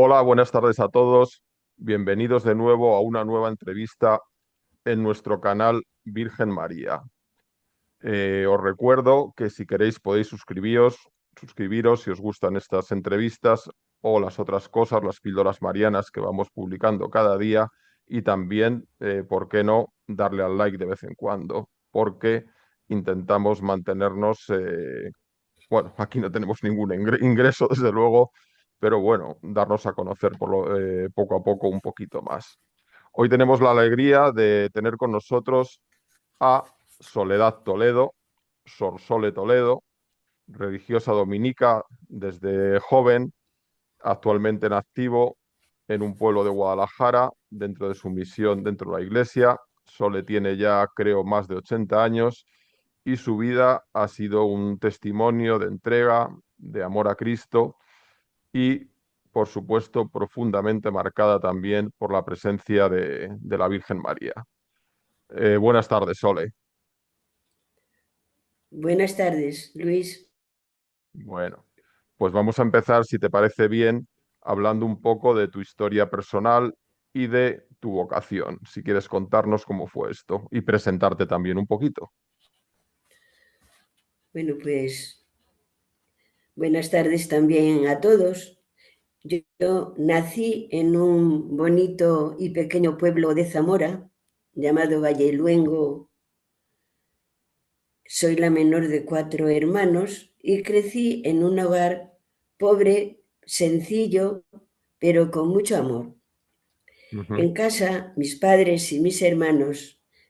Hola, buenas tardes a todos. Bienvenidos de nuevo a una nueva entrevista en nuestro canal Virgen María. Os recuerdo que si queréis podéis suscribiros si os gustan estas entrevistas o las otras cosas, las píldoras marianas que vamos publicando cada día y también, ¿por qué no?, darle al like de vez en cuando, porque intentamos mantenernos, bueno, aquí no tenemos ningún ingreso, desde luego, pero bueno, darnos a conocer poco a poco un poquito más. Hoy tenemos la alegría de tener con nosotros a Soledad Toledo, Sor Sole Toledo, religiosa dominica desde joven, actualmente en activo en un pueblo de Guadalajara, dentro de su misión dentro de la iglesia. Sole tiene ya, creo, más de 80 años y su vida ha sido un testimonio de entrega, de amor a Cristo y, por supuesto, profundamente marcada también por la presencia de la Virgen María. Buenas tardes, Sole. Buenas tardes, Luis. Bueno, pues vamos a empezar, si te parece bien, hablando un poco de tu historia personal y de tu vocación. Si quieres contarnos cómo fue esto y presentarte también un poquito. Bueno, pues buenas tardes también a todos. Yo nací en un bonito y pequeño pueblo de Zamora llamado Valleluengo. Soy la menor de 4 hermanos y crecí en un hogar pobre, sencillo, pero con mucho amor. Ujú, En casa, mis padres y mis hermanos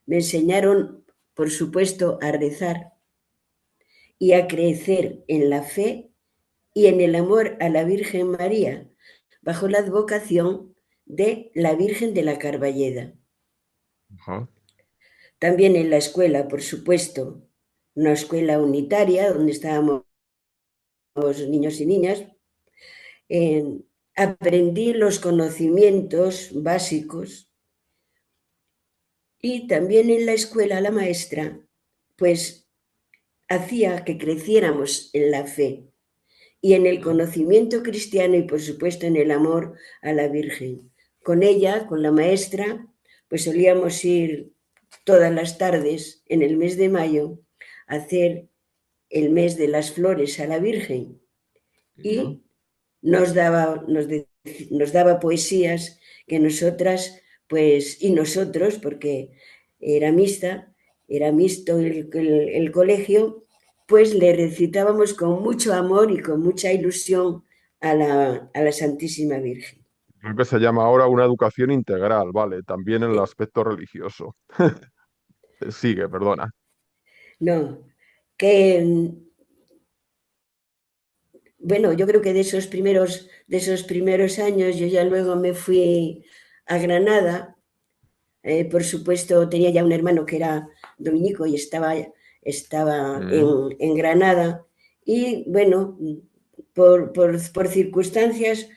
me enseñaron, por supuesto, a rezar y a crecer en la fe y en el amor a la Virgen María, bajo la advocación de la Virgen de la Carballeda. ajá, También en la escuela, por supuesto, una escuela unitaria donde estábamos niños y niñas, aprendí los conocimientos básicos y también en la escuela la maestra, pues hacía que creciéramos en la fe y en el ujú, conocimiento cristiano y por supuesto en el amor a la Virgen. Con ella, con la maestra, pues solíamos ir todas las tardes en el mes de mayo a hacer el mes de las flores a la Virgen ujú. y nos daba poesías que nosotras, pues, y nosotros, porque era mixta, era mixto el colegio, pues le recitábamos con mucho amor y con mucha ilusión a la Santísima Virgen. Creo que se llama ahora una educación integral, vale, también en el aspecto religioso. Sigue, perdona. No, que bueno, yo creo que de esos primeros años, yo ya luego me fui a Granada. Por supuesto, tenía ya un hermano que era dominico y estaba Mm, en Granada. Y bueno, por circunstancias,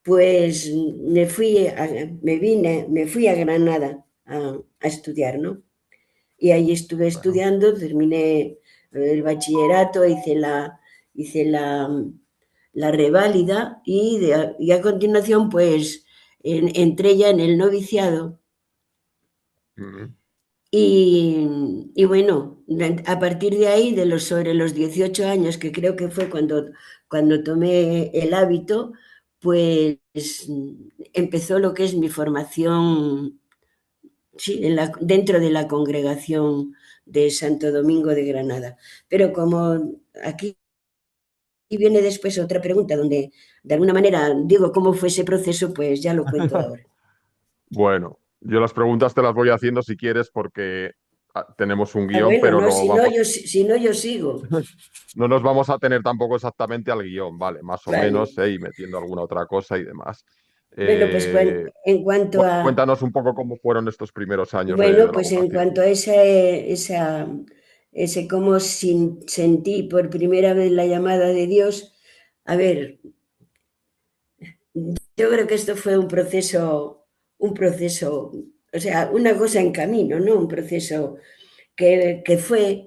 pues me fui a Granada a estudiar, ¿no? Y ahí estuve bueno. estudiando, terminé el bachillerato, hice la reválida y a continuación, pues entré ya en el noviciado. Mm, Y bueno, a partir de ahí, sobre los 18 años, que creo que fue cuando tomé el hábito, pues empezó lo que es mi formación, sí, dentro de la congregación de Santo Domingo de Granada. Pero como aquí viene después otra pregunta, donde de alguna manera digo cómo fue ese proceso, pues ya lo cuento ahora. Bueno, yo las preguntas te las voy haciendo si quieres porque tenemos un Ah, guión, bueno, pero no, no vamos, si no, yo sigo. no nos vamos a tener tampoco exactamente al guión, vale, más o menos, Vale. y metiendo alguna otra cosa y demás. Bueno, pues Eh, en cuanto a, Cuéntanos un poco cómo fueron estos primeros años bueno, de la pues en vocación. cuanto a ese cómo sentí por primera vez la llamada de Dios, a ver, yo creo que esto fue un proceso, o sea, una cosa en camino, ¿no? Un proceso que fue.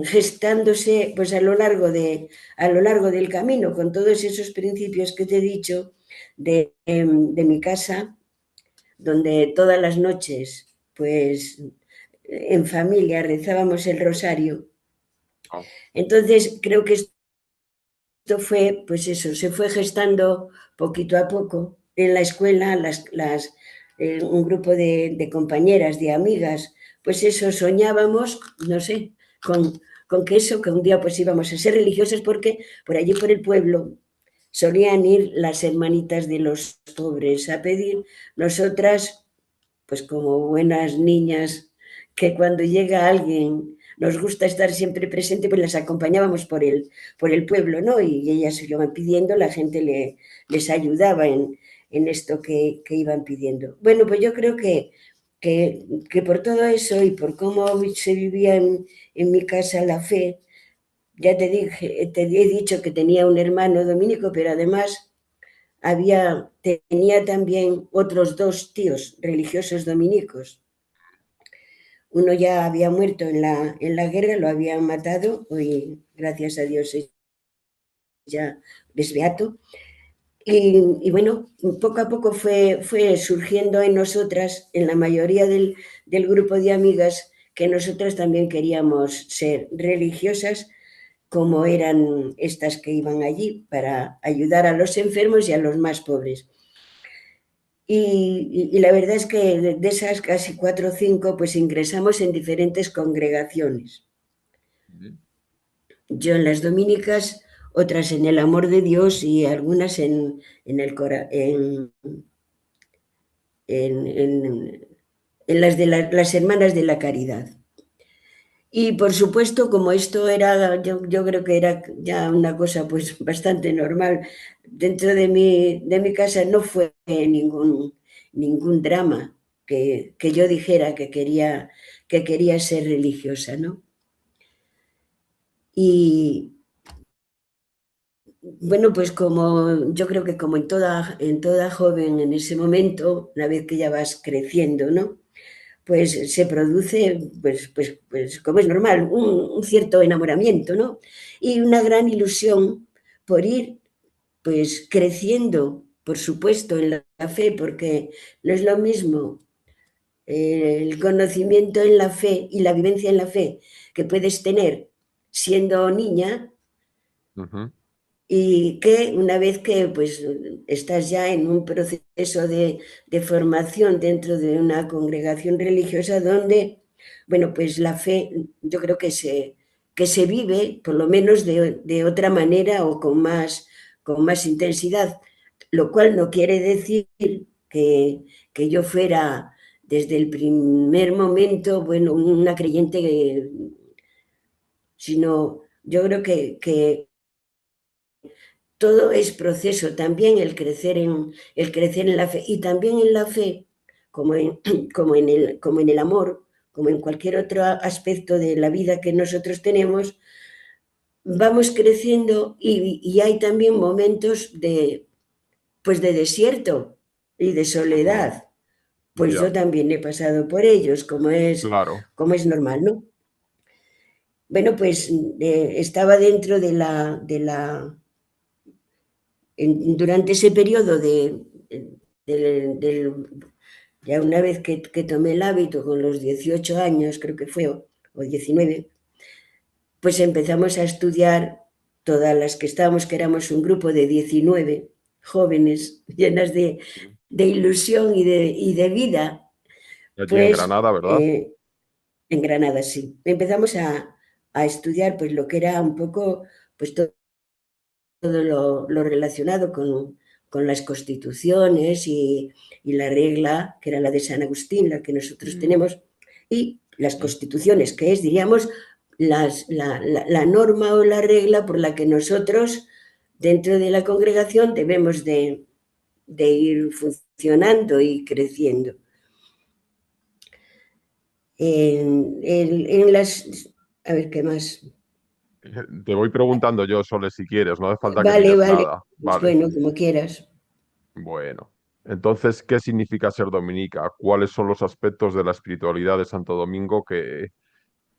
gestándose pues a lo largo del camino, con todos esos principios que te he dicho de mi casa, donde todas las noches, pues en familia rezábamos el rosario. Ah, Entonces, creo que esto fue, pues eso, se fue gestando poquito a poco. En la escuela, un grupo de compañeras, de amigas, pues eso, soñábamos, no sé, con que eso, que un día pues íbamos a ser religiosas porque por allí por el pueblo solían ir las hermanitas de los pobres a pedir. Nosotras, pues como buenas niñas, que cuando llega alguien nos gusta estar siempre presente, pues las acompañábamos por el pueblo, ¿no? Y ellas se lo iban pidiendo, la gente les ayudaba en esto que iban pidiendo. Bueno, pues yo creo que por todo eso y por cómo se vivía en mi casa la fe, ya te he dicho que tenía un hermano dominico, pero además tenía también otros dos tíos religiosos dominicos. Uno ya había muerto en la guerra, lo habían matado, hoy gracias a Dios es ya desbeato. Y bueno, poco a poco fue surgiendo en nosotras, en la mayoría del grupo de amigas, que nosotras también queríamos ser religiosas, como eran estas que iban allí para ayudar a los enfermos y a los más pobres. Y la verdad es que de esas casi cuatro o cinco, pues ingresamos en diferentes congregaciones. sí. Yo en las dominicas, otras en el amor de Dios y algunas en el en las de las hermanas de la caridad. Y por supuesto, como esto era, yo creo que era ya una cosa pues bastante normal, dentro de mi casa no fue ningún drama que yo dijera que quería ser religiosa, ¿no? Y bueno, pues como yo creo que como en toda joven en ese momento, una vez que ya vas creciendo, ¿no? Pues se produce, pues como es normal, un cierto enamoramiento, ¿no? Y una gran ilusión por ir, pues creciendo, por supuesto, en la fe, porque no es lo mismo el conocimiento en la fe y la vivencia en la fe que puedes tener siendo niña Ujú. y que una vez que pues estás ya en un proceso de formación dentro de una congregación religiosa donde, bueno, pues la fe yo creo que se vive por lo menos de otra manera o con más intensidad, lo cual no quiere decir que yo fuera desde el primer momento, bueno, una creyente, sino yo creo que todo es proceso, también el crecer en la fe y también en la fe, como en, como en el amor, como en cualquier otro aspecto de la vida que nosotros tenemos, vamos creciendo y hay también momentos pues de desierto y de Ujú. soledad. Pues Ya, yo también he pasado por ellos, claro. como es normal, ¿no? Bueno, pues estaba dentro durante ese periodo ya una vez que tomé el hábito con los 18 años, creo que fue, o 19, pues empezamos a estudiar todas las que estábamos, que éramos un grupo de 19 jóvenes llenas de ilusión y de vida, Allí en pues Granada, ¿verdad? en Granada sí. Empezamos a estudiar pues lo que era un poco pues todo lo relacionado con las constituciones y la regla, que era la de San Agustín, la que nosotros Mm, tenemos, y las mm. constituciones, que es, diríamos, la norma o la regla por la que nosotros, dentro de la congregación, debemos de ir funcionando y creciendo. En las... A ver, ¿qué más? Te voy preguntando yo, Sole, si quieres, no hace falta que Vale, mires vale. nada. Pues Vale, bueno, como quieras. bueno. Entonces, ¿qué significa ser dominica? ¿Cuáles son los aspectos de la espiritualidad de Santo Domingo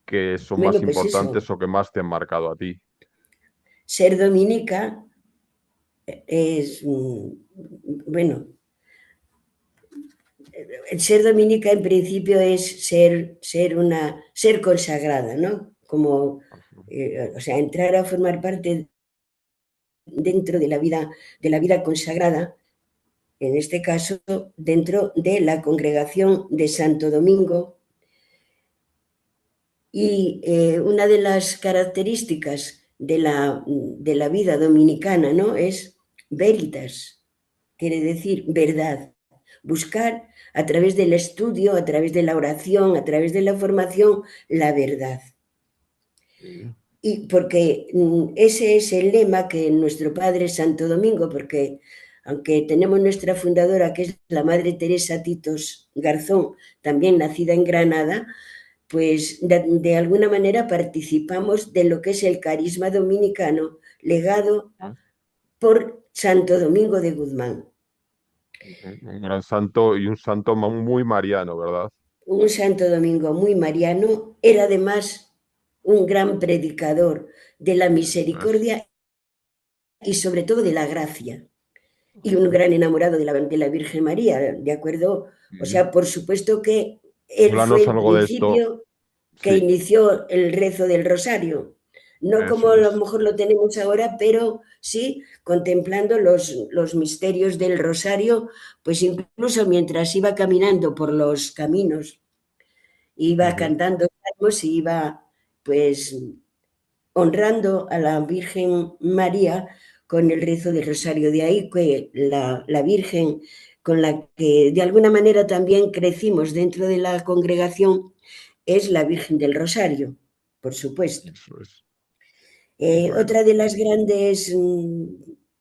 que son más Bueno, pues importantes eso, o que más te han marcado a ti? ser dominica es, bueno, ser dominica en principio es ser consagrada, ¿no? Como, o sea, entrar a formar parte dentro de la vida consagrada, en este caso, dentro de la congregación de Santo Domingo. Y una de las características de la vida dominicana, ¿no? Es veritas, quiere decir verdad. Buscar a través del estudio, a través de la oración, a través de la formación, la verdad. Sí. Y porque ese es el lema que nuestro Padre Santo Domingo, porque aunque tenemos nuestra fundadora, que es la Madre Teresa Titos Garzón, también nacida en Granada, pues de alguna manera participamos de lo que es el carisma dominicano legado Ah, por Santo Domingo de Guzmán. un gran santo y un santo muy mariano, ¿verdad? Un Santo Domingo muy mariano, era además un gran predicador de la Eso es. misericordia y sobre todo de la gracia. Y un Ujú. gran enamorado de la Virgen María, ¿de acuerdo? O Sí. sea, por supuesto que él fue Háblanos el algo de esto. principio que Sí, inició el rezo del rosario. No como eso a lo es. mejor lo tenemos ahora, pero sí contemplando los misterios del rosario, pues incluso mientras iba caminando por los caminos, iba Ujú. cantando salmos y iba pues honrando a la Virgen María con el rezo del rosario. De ahí que la Virgen con la que de alguna manera también crecimos dentro de la congregación es la Virgen del Rosario, por supuesto. Eso es. Bueno, Otra de las grandes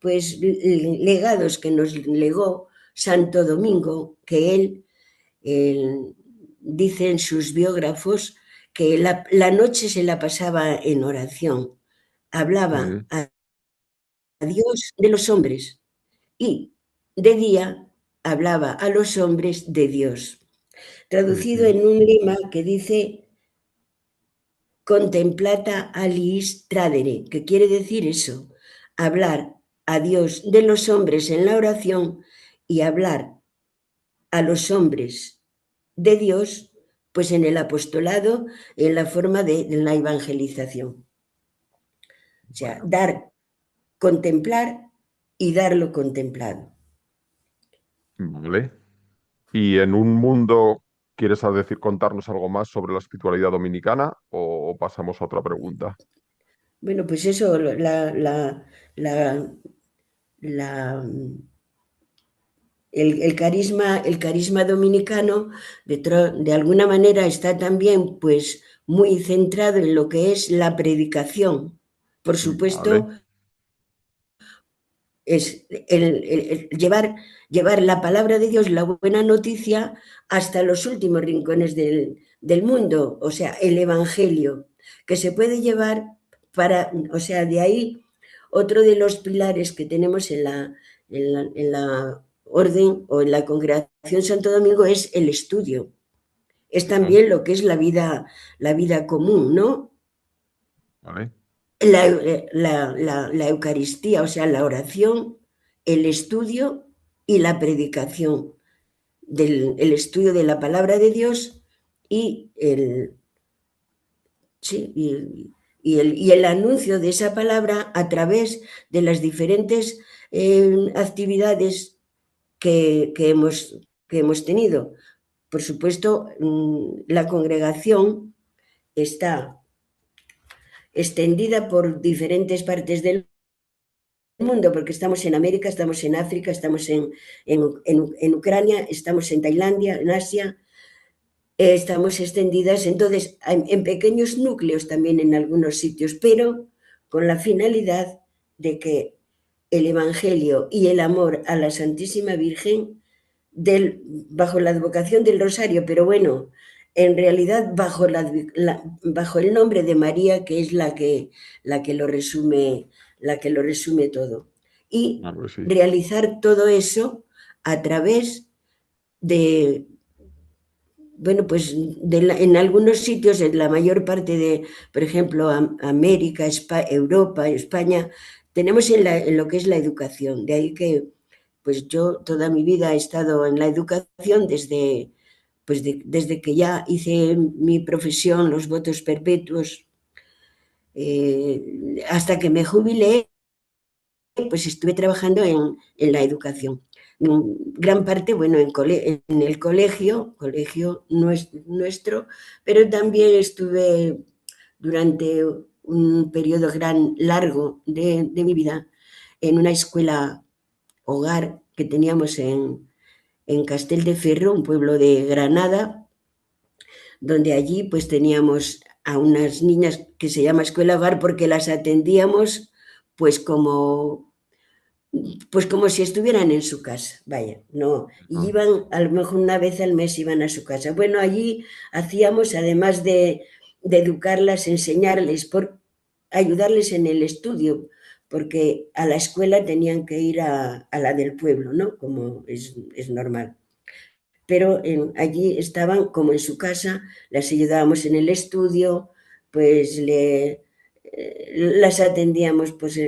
pues, legados que nos legó Santo Domingo, que él dice en sus biógrafos que la noche se la pasaba en oración, hablaba sí, a Dios de los hombres y de día hablaba a los hombres de Dios. Traducido ujú, en un lema que dice contemplata aliis tradere, que quiere decir eso, hablar a Dios de los hombres en la oración y hablar a los hombres de Dios, pues en el apostolado, en la forma de la evangelización. O sea, bueno, dar, contemplar y dar lo contemplado. vale. Y en un mundo, ¿quieres decir, contarnos algo más sobre la espiritualidad dominicana o pasamos a otra pregunta? Bueno, pues eso, la, la, el carisma dominicano de alguna manera está también pues muy centrado en lo que es la predicación. Por Vale. supuesto, es llevar la palabra de Dios, la buena noticia, hasta los últimos rincones del mundo, o sea, el Evangelio, que se puede llevar para, o sea, de ahí otro de los pilares que tenemos en la orden o en la congregación Santo Domingo es el estudio. Es Ujú, también lo que es la vida común, ¿no? vale. La Eucaristía, o sea, la oración, el estudio y la predicación, el estudio de la palabra de Dios y sí, y el anuncio de esa palabra a través de las diferentes actividades que hemos tenido. Por supuesto, la congregación está extendida por diferentes partes del mundo, porque estamos en América, estamos en África, estamos en Ucrania, estamos en Tailandia, en Asia, estamos extendidas entonces en pequeños núcleos también en algunos sitios, pero con la finalidad de que el Evangelio y el amor a la Santísima Virgen bajo la advocación del Rosario, pero bueno, en realidad bajo el nombre de María, que es la que lo resume, la que lo resume todo. Y Claro que sí. realizar todo eso a través de, bueno, pues en algunos sitios, en la mayor parte de, por ejemplo, América, Europa, España, tenemos en lo que es la educación. De ahí que, pues yo toda mi vida he estado en la educación desde que ya hice mi profesión, los votos perpetuos, hasta que me jubilé, pues estuve trabajando en la educación. Gran parte, bueno, en el colegio nuestro, pero también estuve durante un periodo largo de mi vida en una escuela hogar que teníamos en Castelldefierro, un pueblo de Granada, donde allí pues teníamos a unas niñas que se llama escuela hogar porque las atendíamos pues como si estuvieran en su casa, vaya, no, y Ah, iban a lo mejor una vez al mes iban a su casa. Bueno, allí hacíamos, además de educarlas, enseñarles, ayudarles en el estudio, porque a la escuela tenían que ir a la del pueblo, ¿no? Como es normal. Pero allí estaban como en su casa, las ayudábamos en el estudio, pues las atendíamos pues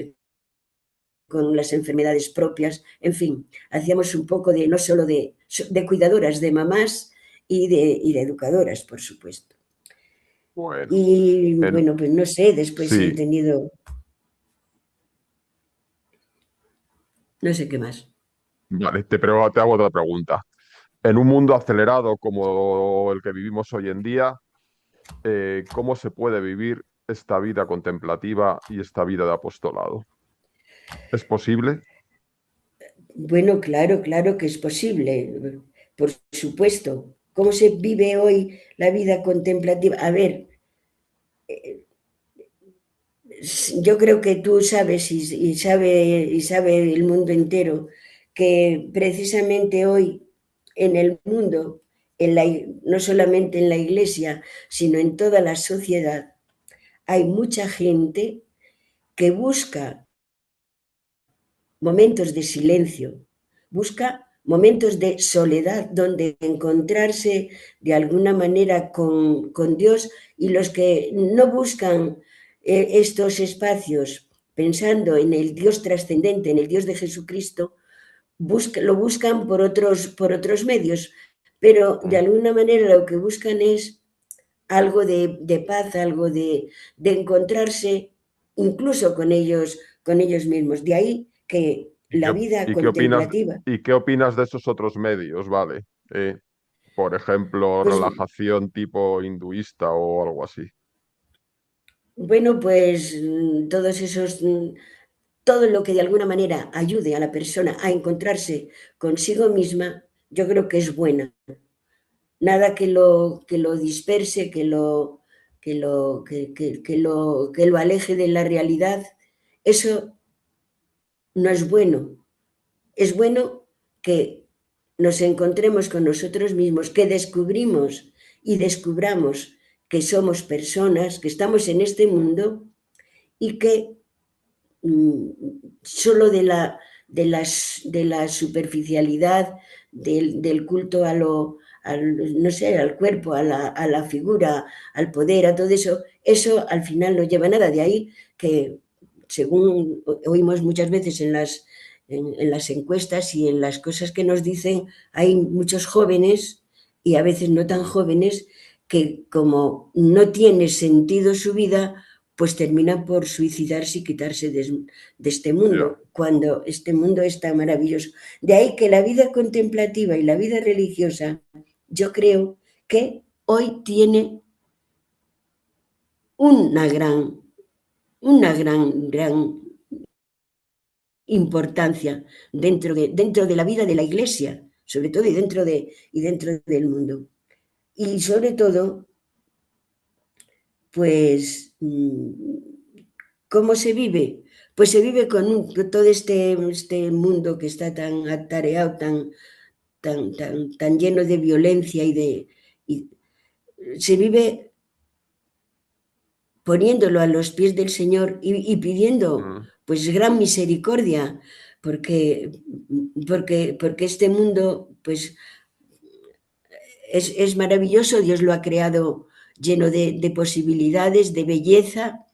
con las enfermedades propias, en fin, hacíamos un poco de, no solo de cuidadoras, de mamás y de educadoras, por supuesto. bueno, Y en- bueno, pues no sé, después he sí, tenido, no sé qué más. vale, te hago otra pregunta. En un mundo acelerado como el que vivimos hoy en día, ¿cómo se puede vivir esta vida contemplativa y esta vida de apostolado? ¿Es posible? Bueno, claro, claro que es posible, por supuesto. ¿Cómo se vive hoy la vida contemplativa? A ver, yo creo que tú sabes y sabe el mundo entero que precisamente hoy en el mundo, no solamente en la iglesia, sino en toda la sociedad, hay mucha gente que busca momentos de silencio, busca momentos de soledad donde encontrarse de alguna manera con Dios, y los que no buscan estos espacios pensando en el Dios trascendente, en el Dios de Jesucristo, lo buscan por otros medios, pero de Mm. alguna manera lo que buscan es algo de paz, algo de encontrarse incluso con ellos mismos. De ahí que ¿Y la qué, vida y qué opinas, contemplativa, y qué opinas de esos otros medios, vale? Por ejemplo, pues relajación tipo hinduista o algo así. bueno, pues todo lo que de alguna manera ayude a la persona a encontrarse consigo misma, yo creo que es buena. Nada que lo disperse, que lo aleje de la realidad. Eso no es bueno. Es bueno que nos encontremos con nosotros mismos, que descubrimos y descubramos que somos personas, que estamos en este mundo y que mm, solo de la superficialidad, del culto no sé, al cuerpo, a la figura, al poder, a todo eso, eso al final no lleva a nada. De ahí que, según oímos muchas veces en las encuestas y en las cosas que nos dicen, hay muchos jóvenes y a veces no tan Mm, jóvenes que, como no tiene sentido su vida, pues terminan por suicidarse y quitarse de este ya. mundo, cuando este mundo es tan maravilloso. De ahí que la vida contemplativa y la vida religiosa, yo creo que hoy tiene una gran importancia dentro de la vida de la Iglesia, sobre todo, y dentro del mundo. Y sobre todo, pues, ¿cómo se vive? Pues se vive con todo este mundo que está tan atareado, tan lleno de violencia y se vive poniéndolo a los pies del Señor y pidiendo Mm, pues gran misericordia, porque este mundo pues es maravilloso, Dios lo ha creado lleno de posibilidades, de belleza,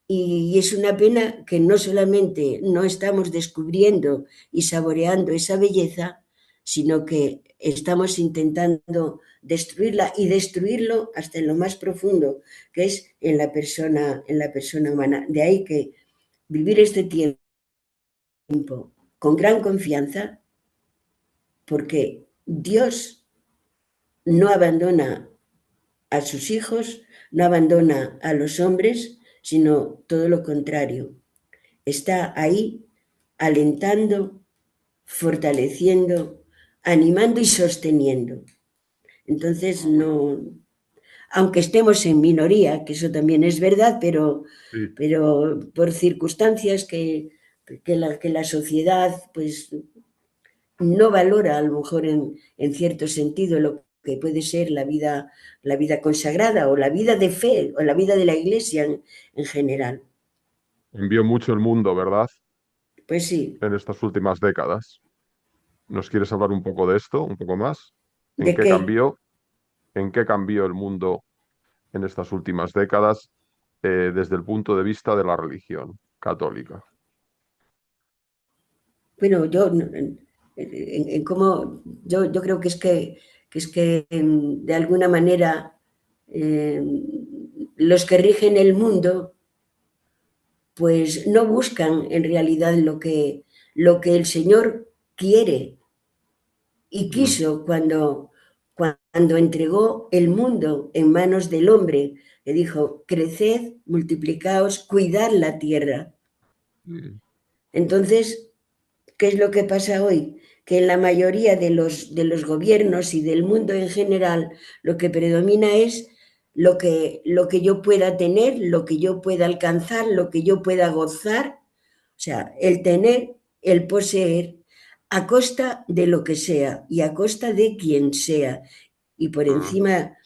y es una pena que no solamente no estamos descubriendo y saboreando esa belleza, sino que estamos intentando destruirla y destruirlo hasta en lo más profundo, que es en la persona humana. De ahí que vivir este tiempo con gran confianza, porque Dios no abandona a sus hijos, no abandona a los hombres, sino todo lo contrario. Está ahí alentando, fortaleciendo, animando y sosteniendo. Entonces, no, aunque estemos en minoría, que eso también es verdad, Sí, pero por circunstancias que la sociedad pues no valora a lo mejor en cierto sentido lo que puede ser la vida consagrada o la vida de fe o la vida de la iglesia en general. cambió mucho el mundo, ¿verdad? Pues sí, En estas últimas décadas. ¿Nos quieres hablar un poco de esto, un poco más? ¿En ¿de qué qué? cambió? ¿En qué cambió el mundo en estas últimas décadas desde el punto de vista de la religión católica? Bueno, yo en cómo yo creo que es que de alguna manera eh, los que rigen el mundo pues no buscan en realidad lo que el Señor quiere y Mm, quiso cuando entregó el mundo en manos del hombre, que dijo, creced, multiplicaos, cuidad la tierra. mm, Entonces, ¿qué es lo que pasa hoy? Que en la mayoría de los gobiernos y del mundo en general lo que predomina es lo que yo pueda tener, lo que yo pueda alcanzar, lo que yo pueda gozar. O sea, el tener, el poseer, a costa de lo que sea y a costa de quien sea. Y por mm, encima,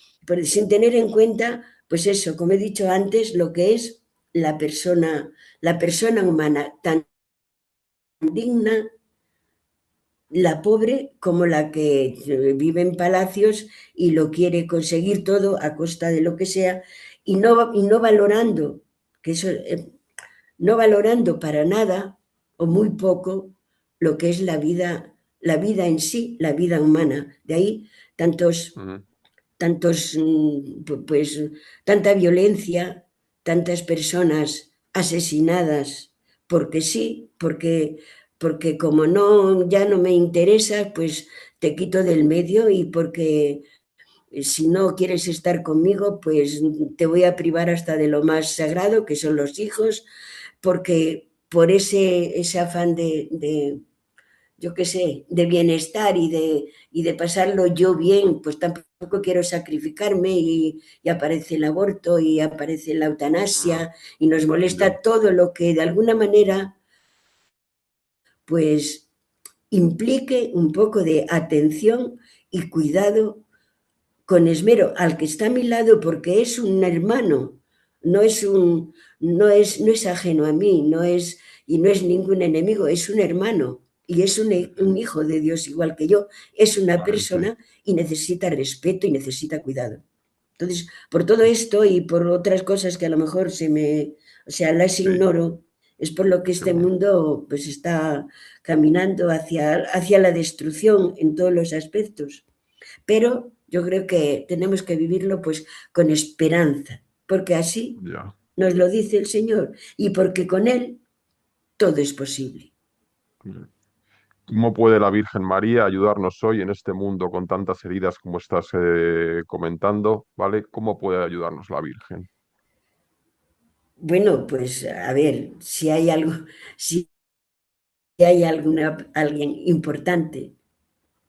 sin tener en cuenta, pues eso, como he dicho antes, lo que es la persona humana, tan digna la pobre como la que vive en palacios y lo quiere conseguir todo a costa de lo que sea y no valorando, que eso, no valorando para nada o muy poco lo que es la vida en sí, la vida humana. De ahí tantos, mm, tantos, pues, tanta violencia, tantas personas asesinadas, porque sí, porque como no, ya no me interesa, pues te quito del medio y porque si no quieres estar conmigo, pues te voy a privar hasta de lo más sagrado, que son los hijos, porque por ese afán yo qué sé, de bienestar y de pasarlo yo bien, pues tampoco quiero sacrificarme y aparece el aborto y aparece la mm, eutanasia y nos ya, molesta todo lo que de alguna manera pues implique un poco de atención y cuidado con esmero al que está a mi lado porque es un hermano, no es no es ajeno a mí, y no es ningún enemigo, es un hermano y es un hijo de Dios igual que yo, es una vale, sí, persona y necesita respeto y necesita cuidado. Entonces, por todo esto y por otras cosas que a lo mejor o sea, las sí, ignoro, es por lo que este seguro. mundo pues está caminando hacia la destrucción en todos los aspectos. Pero yo creo que tenemos que vivirlo pues con esperanza, porque así Ya. nos lo dice el Señor y porque con Él todo es posible. ¿Cómo puede la Virgen María ayudarnos hoy en este mundo con tantas heridas como estás comentando? ¿Vale? ¿Cómo puede ayudarnos la Virgen? Bueno, pues a ver, si hay algo, si hay alguien importante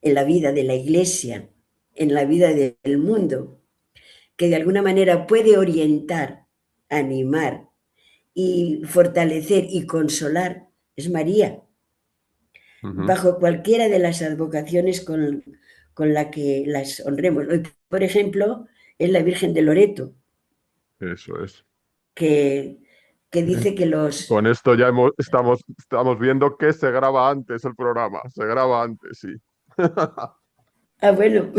en la vida de la Iglesia, en la vida del mundo, que de alguna manera puede orientar, animar y fortalecer y consolar, es María, Ujú, bajo cualquiera de las advocaciones con la que las honremos. Hoy, por ejemplo, es la Virgen de Loreto, eso es. que, que dice que los... Con esto ya estamos viendo que se graba antes el programa. Se graba antes, sí. Ah, bueno,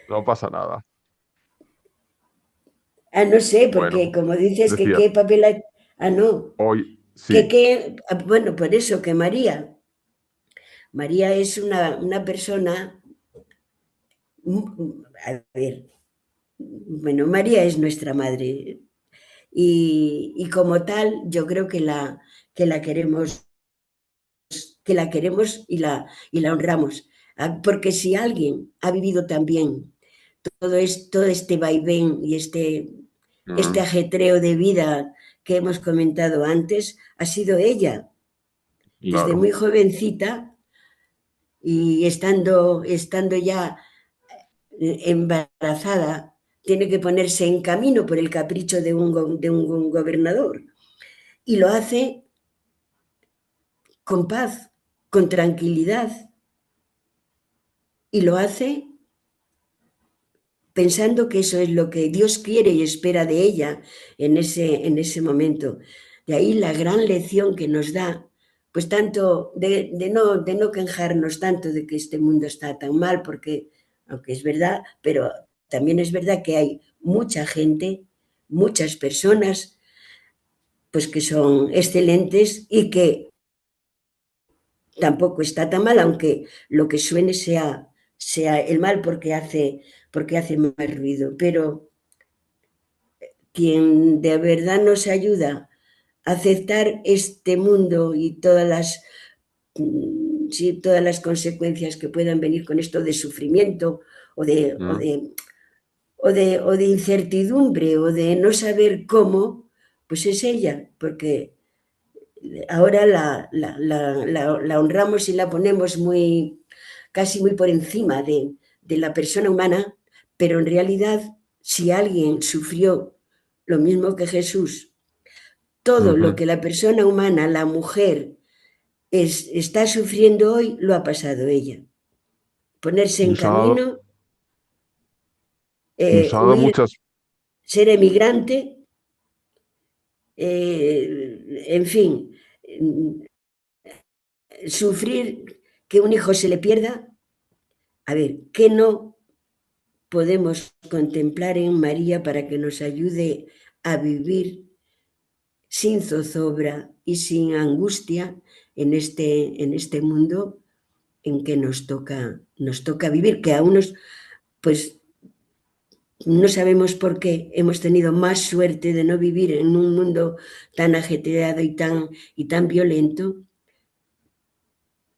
no pasa nada. Ah, no sé, porque Bueno, como dices que decía, qué papel hay... Ah, no, hoy sí. bueno, por eso que María es una persona, a ver, bueno, María es nuestra madre y como tal yo creo que la queremos, y la honramos. Porque si alguien ha vivido también todo este vaivén y este Mm, ajetreo de vida que hemos comentado antes, ha sido ella. Desde claro. muy jovencita y estando ya embarazada, tiene que ponerse en camino por el capricho de un gobernador. Y lo hace con paz, con tranquilidad. Y lo hace pensando que eso es lo que Dios quiere y espera de ella en ese momento. De ahí la gran lección que nos da, pues tanto de no quejarnos tanto de que este mundo está tan mal, porque, aunque es verdad, pero también es verdad que hay mucha gente, muchas personas, pues que son excelentes y que tampoco está tan mal, aunque lo que suene sea el mal porque hace más ruido. Pero quien de verdad nos ayuda a aceptar este mundo y sí, todas las consecuencias que puedan venir con esto de sufrimiento o de, o Mm, de, o de incertidumbre o de no saber cómo, pues es ella, porque ahora la honramos y la ponemos casi muy por encima de la persona humana, pero en realidad, si alguien sufrió lo mismo que Jesús, todo lo ujú. que la persona humana, la mujer, está sufriendo hoy, lo ha pasado ella. Ponerse en Nos ha dado, camino, nos ha dado huir, muchas, ser emigrante, en fin, sufrir que un hijo se le pierda. A ver, ¿qué no podemos contemplar en María para que nos ayude a vivir sin zozobra y sin angustia en este mundo en que nos toca vivir, que a unos, pues no sabemos por qué hemos tenido más suerte de no vivir en un mundo tan ajetreado y tan violento,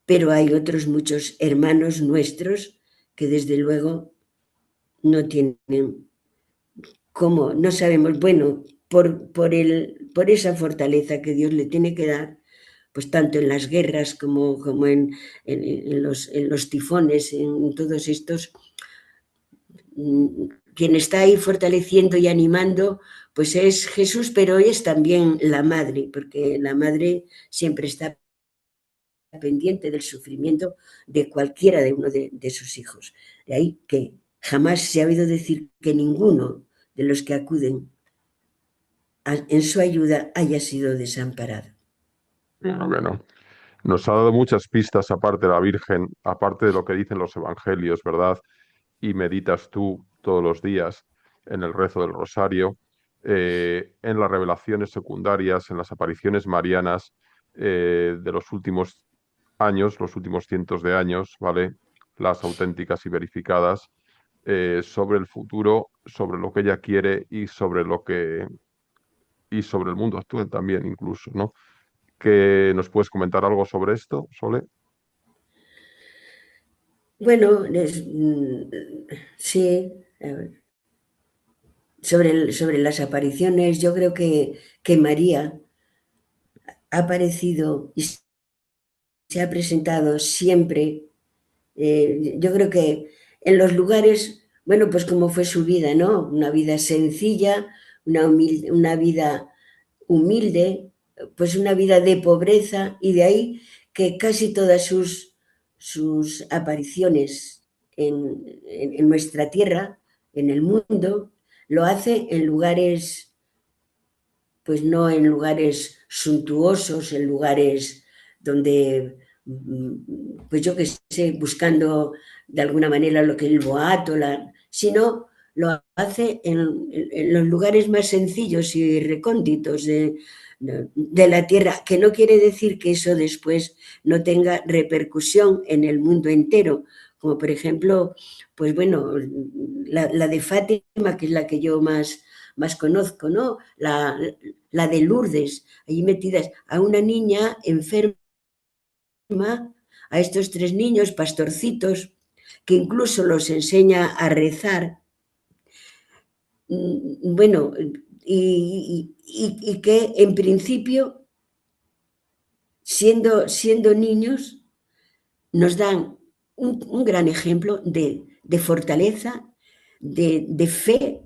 pero hay otros muchos hermanos nuestros que desde luego no tienen cómo, no sabemos, bueno, por esa fortaleza que Dios le tiene que dar, pues tanto en las guerras como en los tifones, en todos estos, quien está ahí fortaleciendo y animando, pues es Jesús, pero es también la madre, porque la madre siempre está pendiente del sufrimiento de cualquiera de uno de sus hijos. De ahí que jamás se ha oído decir que ninguno de los que acuden en su ayuda haya sido desamparado. bueno, nos ha dado muchas pistas aparte de la Virgen, aparte de lo que dicen los evangelios, ¿verdad? Y meditas tú todos los días en el rezo del rosario, en las revelaciones secundarias, en las apariciones marianas de los últimos años, los últimos cientos de años, ¿vale? Las auténticas y verificadas, sobre el futuro, sobre lo que ella quiere y sobre el mundo actual también incluso, ¿no? ¿Que nos puedes comentar algo sobre esto, Sole? Bueno, sí, sobre las apariciones, yo creo que María ha aparecido y se ha presentado siempre. Yo creo que en los lugares, bueno, pues como fue su vida, ¿no? Una vida sencilla, una vida humilde, pues una vida de pobreza, y de ahí que casi todas sus apariciones en nuestra tierra, en el mundo, lo hace en lugares, pues no en lugares suntuosos, en lugares donde, pues yo qué sé, buscando de alguna manera lo que el boato, sino lo hace en los lugares más sencillos y recónditos de la tierra, que no quiere decir que eso después no tenga repercusión en el mundo entero, como por ejemplo, pues bueno, la de Fátima, que es la que yo más conozco, ¿no? La de Lourdes, allí metidas a una niña enferma, a estos tres niños pastorcitos, que incluso los enseña a rezar. Bueno, y que en principio, siendo niños, nos dan un gran ejemplo de fortaleza, de fe,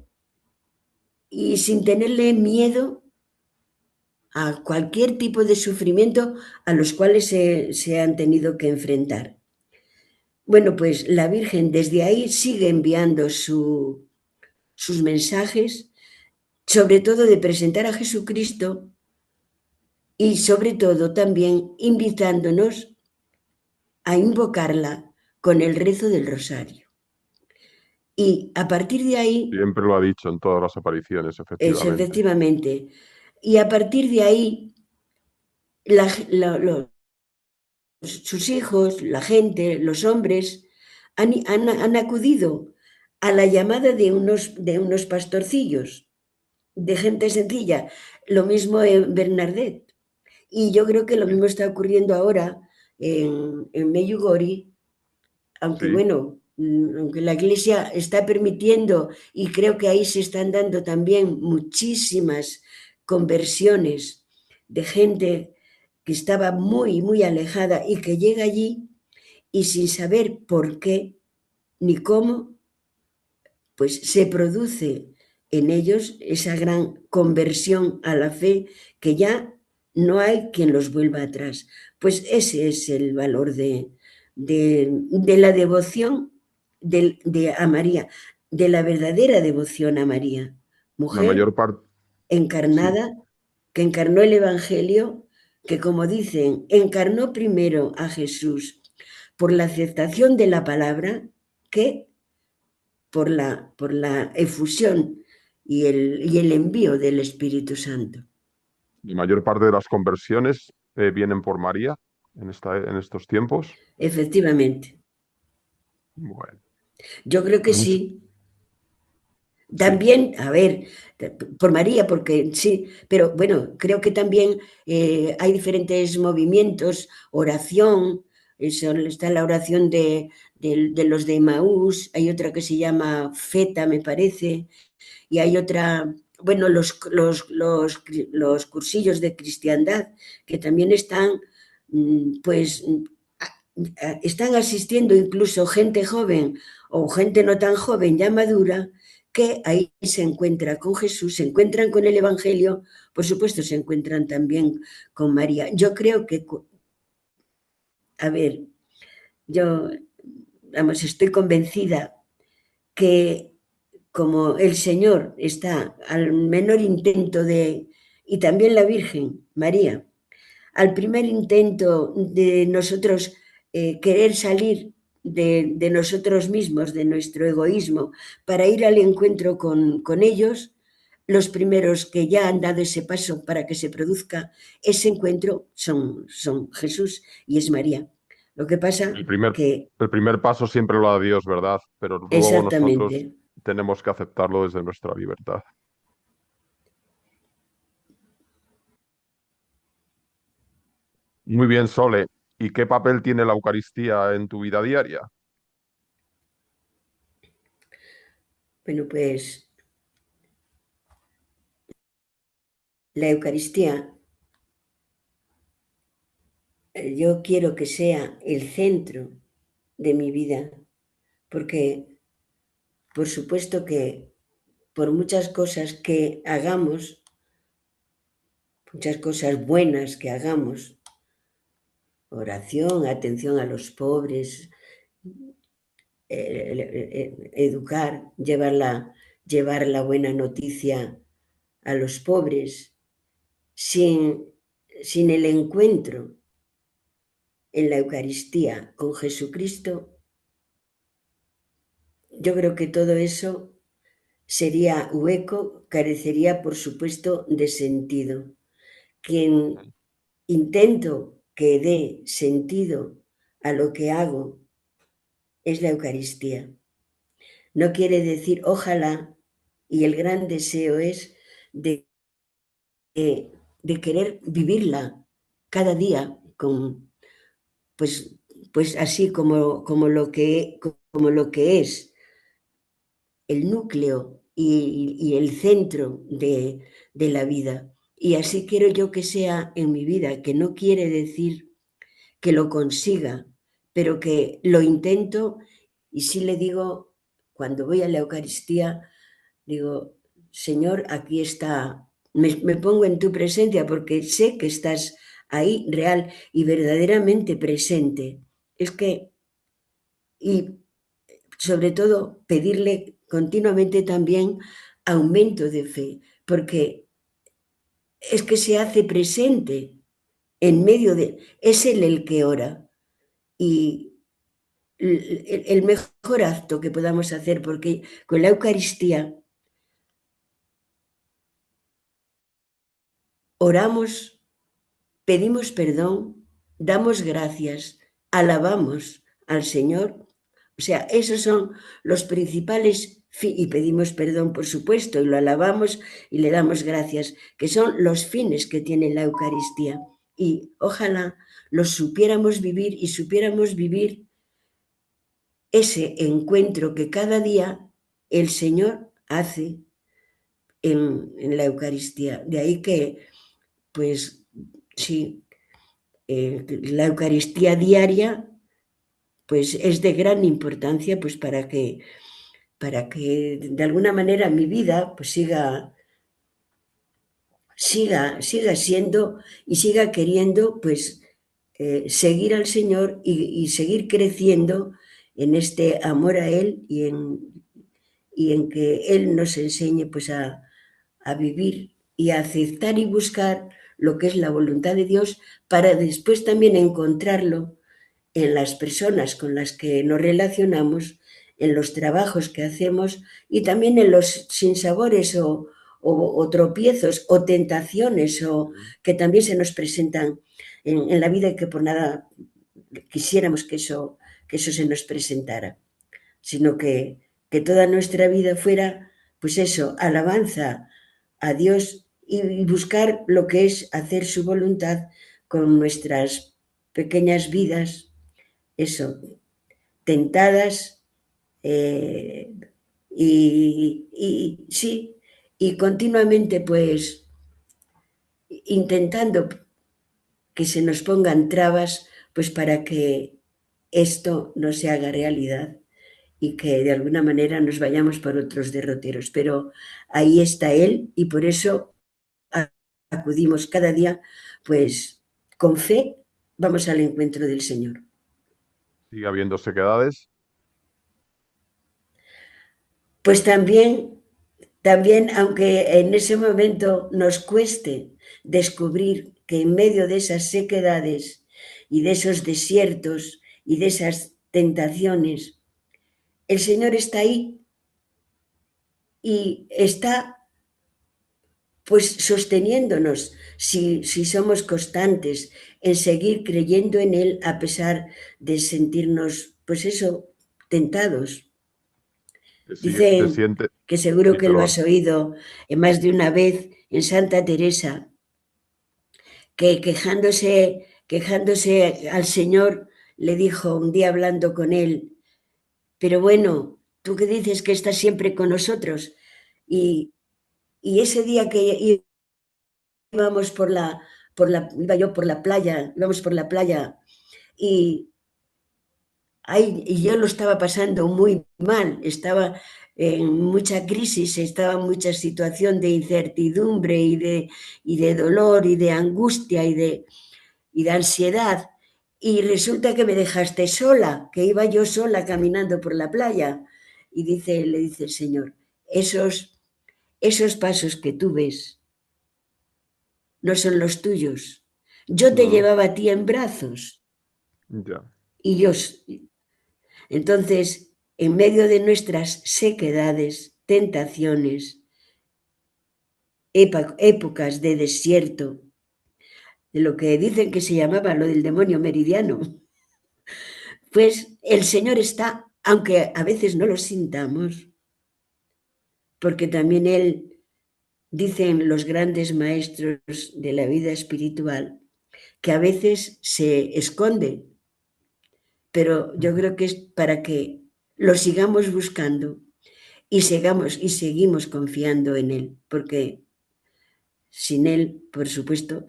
y sin tenerle miedo a cualquier tipo de sufrimiento a los cuales se han tenido que enfrentar. Bueno, pues la Virgen desde ahí sigue enviando sus mensajes, sobre todo de presentar a Jesucristo y sobre todo también invitándonos a invocarla con el rezo del rosario. Y a partir de ahí, Siempre lo ha dicho en todas las apariciones, es efectivamente. efectivamente, y a partir de ahí, la, la, sus hijos, la gente, los hombres, han acudido a la llamada de unos pastorcillos, de gente sencilla. Lo mismo en Bernadette. Y yo creo que lo Sí, mismo está ocurriendo ahora en Medjugorje, aunque sí, bueno, aunque la Iglesia está permitiendo, y creo que ahí se están dando también muchísimas conversiones de gente que estaba muy alejada y que llega allí y sin saber por qué ni cómo, pues se produce en ellos esa gran conversión a la fe, que ya no hay quien los vuelva atrás. Pues ese es el valor de la devoción a María, de la verdadera devoción a María, la mujer mayor parte, sí, encarnada, que encarnó el Evangelio, que como dicen, encarnó primero a Jesús por la aceptación de la palabra, que por la efusión y el envío del Espíritu Santo. la mayor parte de las conversiones vienen por María en estos tiempos. Efectivamente, Bueno, yo creo que pues mucho, sí. sí, También, a ver, por María, porque sí, pero bueno, creo que también hay diferentes movimientos, oración, está la oración de los de Maús, hay otra que se llama Feta, me parece, y hay otra, bueno, los cursillos de cristiandad, que también están, pues, están asistiendo incluso gente joven o gente no tan joven, ya madura, que ahí se encuentra con Jesús, se encuentran con el Evangelio, por supuesto se encuentran también con María. Yo creo que, a ver, yo, vamos, estoy convencida que como el Señor está al menor intento y también la Virgen María, al primer intento de nosotros querer salir de nosotros mismos, de nuestro egoísmo, para ir al encuentro con ellos, los primeros que ya han dado ese paso para que se produzca ese encuentro son Jesús y es María. Lo que pasa el primer, que el primer paso siempre lo da Dios, ¿verdad? Pero luego exactamente, nosotros tenemos que aceptarlo desde nuestra libertad. Muy bien, Sole. ¿Y qué papel tiene la Eucaristía en tu vida diaria? bueno, pues la Eucaristía, yo quiero que sea el centro de mi vida, porque por supuesto que por muchas cosas que hagamos, muchas cosas buenas que hagamos, oración, atención a los pobres, educar, llevar la buena noticia a los pobres, sin el encuentro en la Eucaristía con Jesucristo, yo creo que todo eso sería hueco, carecería, por supuesto, de sentido. Quien intento que dé sentido a lo que hago es la Eucaristía. No quiere decir ojalá, y el gran deseo es de, de querer vivirla cada día con, pues, pues así como lo que es el núcleo y el centro de la vida. Y así quiero yo que sea en mi vida, que no quiere decir que lo consiga, pero que lo intento y sí le digo, cuando voy a la Eucaristía, digo, Señor, aquí está, me pongo en tu presencia porque sé que estás ahí real y verdaderamente presente. Es que, y sobre todo, pedirle continuamente también aumento de fe, porque es que se hace presente en medio de, es Él el que ora. Y el mejor acto que podamos hacer, porque con la Eucaristía oramos, pedimos perdón, damos gracias, alabamos al Señor. O sea, esos son los principales y pedimos perdón, por supuesto, y lo alabamos y le damos gracias, que son los fines que tiene la Eucaristía. Y ojalá los supiéramos vivir y supiéramos vivir ese encuentro que cada día el Señor hace en la Eucaristía. De ahí que, pues, sí, la Eucaristía diaria, pues, es de gran importancia, pues, para que de alguna manera mi vida, pues, siga siendo y siga queriendo, pues, seguir al Señor y seguir creciendo en este amor a Él y en que Él nos enseñe, pues, a vivir y a aceptar y buscar lo que es la voluntad de Dios para después también encontrarlo en las personas con las que nos relacionamos, en los trabajos que hacemos y también en los sinsabores o tropiezos o tentaciones o que también se nos presentan en la vida y que por nada quisiéramos que eso se nos presentara, sino que toda nuestra vida fuera, pues eso, alabanza a Dios y buscar lo que es hacer su voluntad con nuestras pequeñas vidas, eso, tentadas eh, y sí, y continuamente pues intentando que se nos pongan trabas pues para que esto no se haga realidad y que de alguna manera nos vayamos por otros derroteros. Pero ahí está Él y por eso acudimos cada día, pues con fe vamos al encuentro del Señor. ¿Sigue habiendo sequedades? Pues también, aunque en ese momento nos cueste descubrir que en medio de esas sequedades y de esos desiertos y de esas tentaciones, el Señor está ahí y está pues sosteniéndonos si somos constantes en seguir creyendo en Él a pesar de sentirnos, pues eso, tentados. Te Dicen siente, que seguro sí, que lo perdón. has oído más de una vez en Santa Teresa, que quejándose al Señor, le dijo un día hablando con él, pero bueno, tú que dices que estás siempre con nosotros, y, y ese día que íbamos iba yo por la playa, íbamos por la playa, y, y yo lo estaba pasando muy mal, estaba en mucha crisis, estaba en mucha situación de incertidumbre y de dolor y de angustia y de ansiedad. Y resulta que me dejaste sola, que iba yo sola caminando por la playa. Y le dice el Señor, esos pasos que tú ves no son los tuyos. Yo te Mm, llevaba a ti en brazos ya. y yo, entonces, en medio de nuestras sequedades, tentaciones, épocas de desierto, de lo que dicen que se llamaba lo del demonio meridiano, pues el Señor está, aunque a veces no lo sintamos, porque también Él, dicen los grandes maestros de la vida espiritual, que a veces se esconde, pero yo creo que es para que lo sigamos buscando y seguimos confiando en Él, porque sin Él, por supuesto,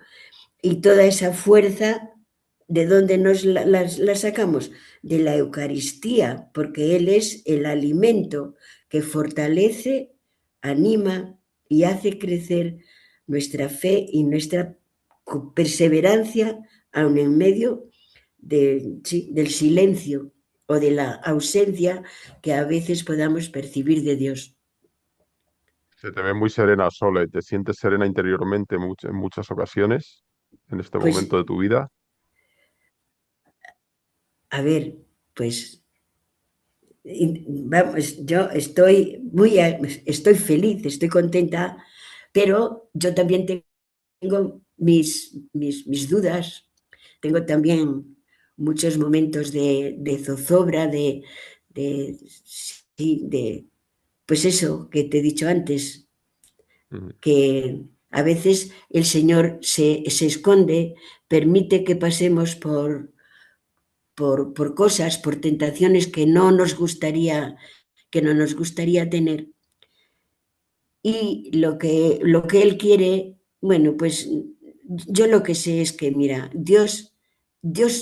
y toda esa fuerza, ¿de dónde nos la sacamos? De la Eucaristía, porque Él es el alimento que fortalece, anima y hace crecer nuestra fe y nuestra perseverancia, aun en medio del silencio o de la ausencia que a veces podamos percibir de Dios. Se te ve muy serena, Sole. ¿Te sientes serena interiormente en muchas ocasiones en este Pues, momento de tu vida? a ver, pues vamos, yo estoy feliz, estoy contenta, pero yo también tengo mis dudas, tengo también muchos momentos de zozobra, de, sí, pues eso que te he dicho antes, Ujú. que a veces el Señor se esconde, permite que pasemos por cosas, por tentaciones que no nos gustaría tener. Y lo que Él quiere, bueno, pues yo lo que sé es que, mira, Dios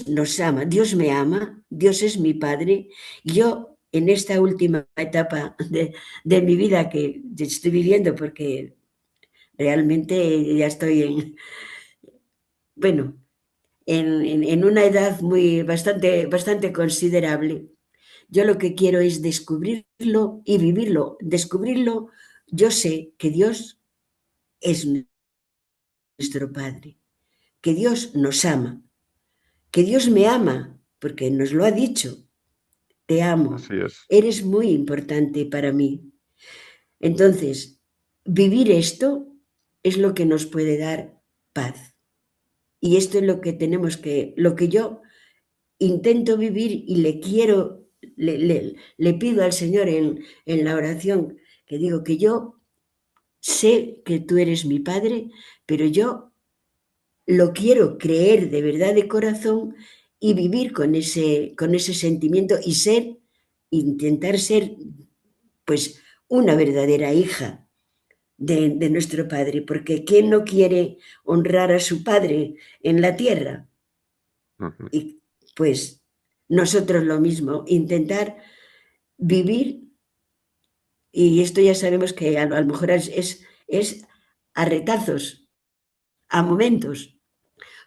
nos ama, Dios me ama, Dios es mi Padre. Yo en esta última etapa de mi vida que estoy viviendo, porque realmente ya estoy bueno, en una edad bastante considerable. Yo lo que quiero es descubrirlo y vivirlo. Descubrirlo, yo sé que Dios es nuestro Padre, que Dios nos ama, que Dios me ama, porque nos lo ha dicho, te amo, Así es. eres muy importante para mí. Entonces, vivir esto es lo que nos puede dar paz. Y esto es lo que lo que yo intento vivir y le pido al Señor en la oración, que digo que yo sé que tú eres mi Padre, pero yo lo quiero creer de verdad de corazón y vivir con ese sentimiento y intentar ser pues una verdadera hija de nuestro Padre, porque ¿quién no quiere honrar a su Padre en la tierra? Ujú. Y pues nosotros lo mismo, intentar vivir, y esto ya sabemos que a lo mejor es a retazos, a momentos,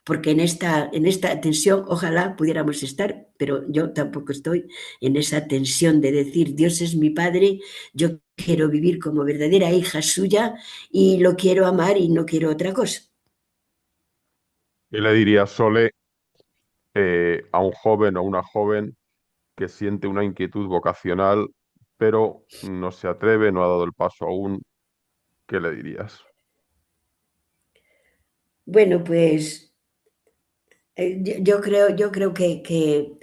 porque en esta tensión ojalá pudiéramos estar, pero yo tampoco estoy en esa tensión de decir, Dios es mi Padre, yo quiero vivir como verdadera hija suya y lo quiero amar y no quiero otra cosa. ¿Qué le diría Sole a un joven o una joven que siente una inquietud vocacional, pero no se atreve, no ha dado el paso aún? ¿Qué le dirías? Bueno, pues yo creo que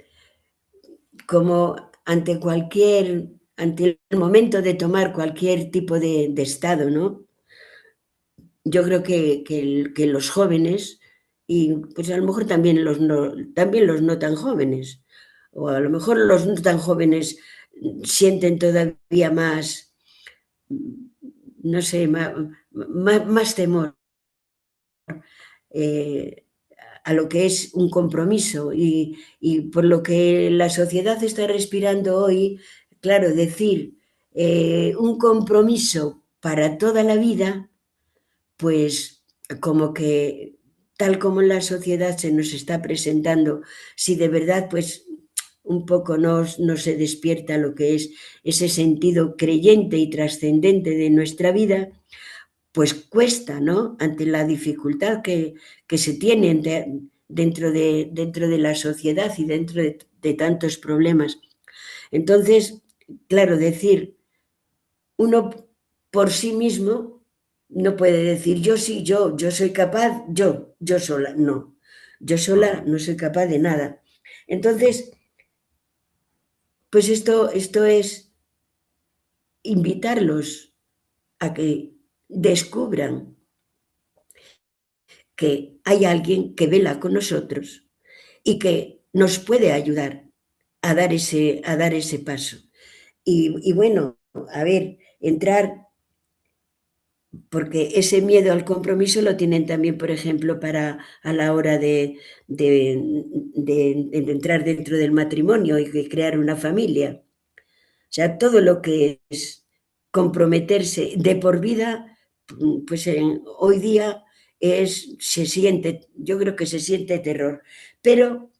como ante el momento de tomar cualquier tipo de estado, ¿no? Yo creo que los jóvenes, y pues a lo mejor también los no tan jóvenes, o a lo mejor los no tan jóvenes sienten todavía más, no sé, más temor eh, a lo que es un compromiso y por lo que la sociedad está respirando hoy, claro, decir un compromiso para toda la vida, pues como que tal como la sociedad se nos está presentando, si de verdad pues un poco no se despierta lo que es ese sentido creyente y trascendente de nuestra vida, pues cuesta, ¿no? Ante la dificultad que se tiene dentro de la sociedad y dentro de tantos problemas. Entonces, claro, decir uno por sí mismo no puede decir yo sí, yo soy capaz, yo sola, no, yo sola Ujú. no soy capaz de nada. Entonces, pues esto es invitarlos a que descubran que hay alguien que vela con nosotros y que nos puede ayudar a dar ese paso. Y bueno, a ver, entrar, porque ese miedo al compromiso lo tienen también, por ejemplo, para a la hora de entrar dentro del matrimonio y de crear una familia. O sea, todo lo que es comprometerse de por vida, pues hoy día se siente, yo creo que se siente terror. Pero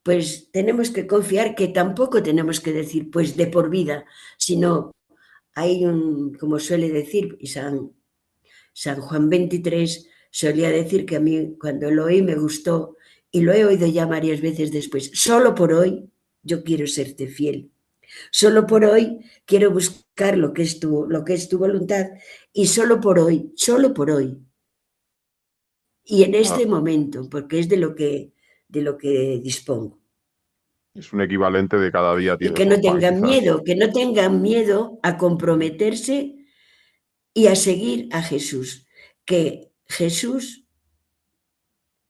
pues tenemos que confiar que tampoco tenemos que decir pues de por vida, sino hay como suele decir, y San Juan 23 solía decir que a mí cuando lo oí me gustó y lo he oído ya varias veces después, solo por hoy yo quiero serte fiel. Solo por hoy quiero buscar lo que es tu voluntad y solo por hoy y en Ah, este momento, porque es de lo que dispongo. es un equivalente de cada día Y tienes un pan, quizás. que no tengan miedo a comprometerse y a seguir a Jesús. Que Jesús,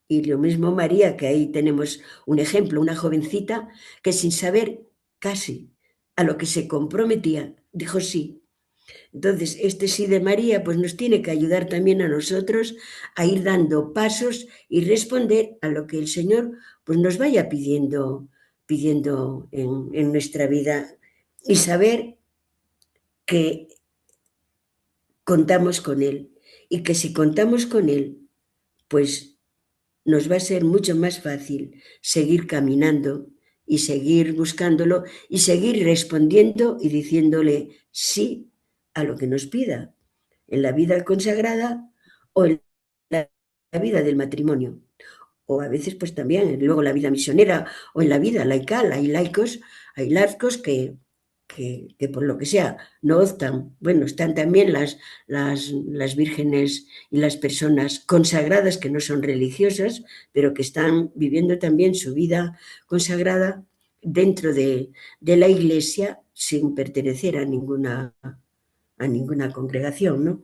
y lo mismo María, que ahí tenemos un ejemplo, una jovencita que sin saber casi a lo que se comprometía, dijo sí. Entonces, este sí de María, pues nos tiene que ayudar también a nosotros a ir dando pasos y responder a lo que el Señor pues nos vaya pidiendo en nuestra vida y saber que contamos con Él y que si contamos con Él, pues nos va a ser mucho más fácil seguir caminando y seguir buscándolo y seguir respondiendo y diciéndole sí a lo que nos pida en la vida consagrada o en la vida del matrimonio. O a veces pues también luego la vida misionera o en la vida laical. Hay laicos que por lo que sea no optan. Bueno, están también las vírgenes y las personas consagradas que no son religiosas, pero que están viviendo también su vida consagrada dentro de la iglesia sin pertenecer a ninguna congregación, ¿no?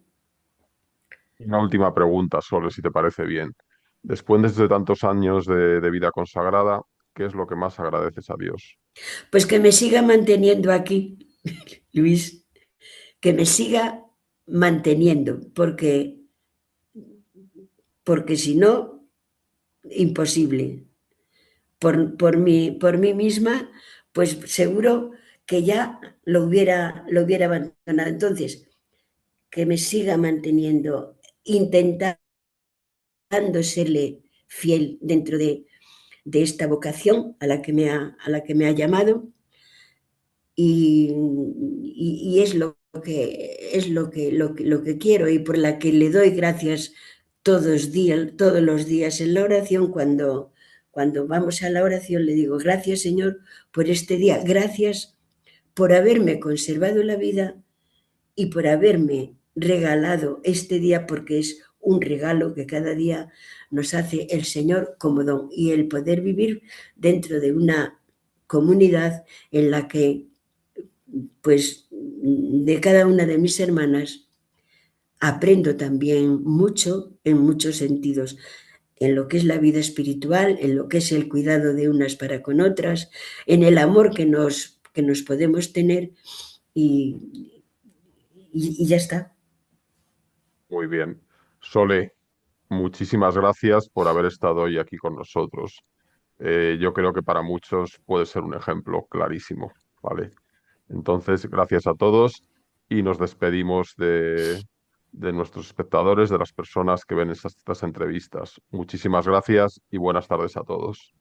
Una última pregunta, Sole, si te parece bien. Después de tantos años de vida consagrada, ¿qué es lo que más agradeces a Dios? Pues que me siga manteniendo aquí, Luis, que me siga manteniendo, porque si no, imposible. Por mí misma, pues seguro que ya lo hubiera abandonado. Entonces, que me siga manteniendo, intentando serle fiel dentro de esta vocación a la que me ha llamado y es lo que quiero y por la que le doy gracias todos los días en la oración. Cuando vamos a la oración le digo, gracias Señor por este día, gracias por haberme conservado la vida y por haberme regalado este día porque es un regalo que cada día nos hace el Señor como don y el poder vivir dentro de una comunidad en la que pues de cada una de mis hermanas aprendo también mucho en muchos sentidos, en lo que es la vida espiritual, en lo que es el cuidado de unas para con otras, en el amor que nos podemos tener y, y ya está. Muy bien. Sole, muchísimas gracias por haber estado hoy aquí con nosotros. Yo creo que para muchos puede ser un ejemplo clarísimo, ¿vale? Entonces, gracias a todos y nos despedimos de nuestros espectadores, de las personas que ven estas entrevistas. Muchísimas gracias y buenas tardes a todos.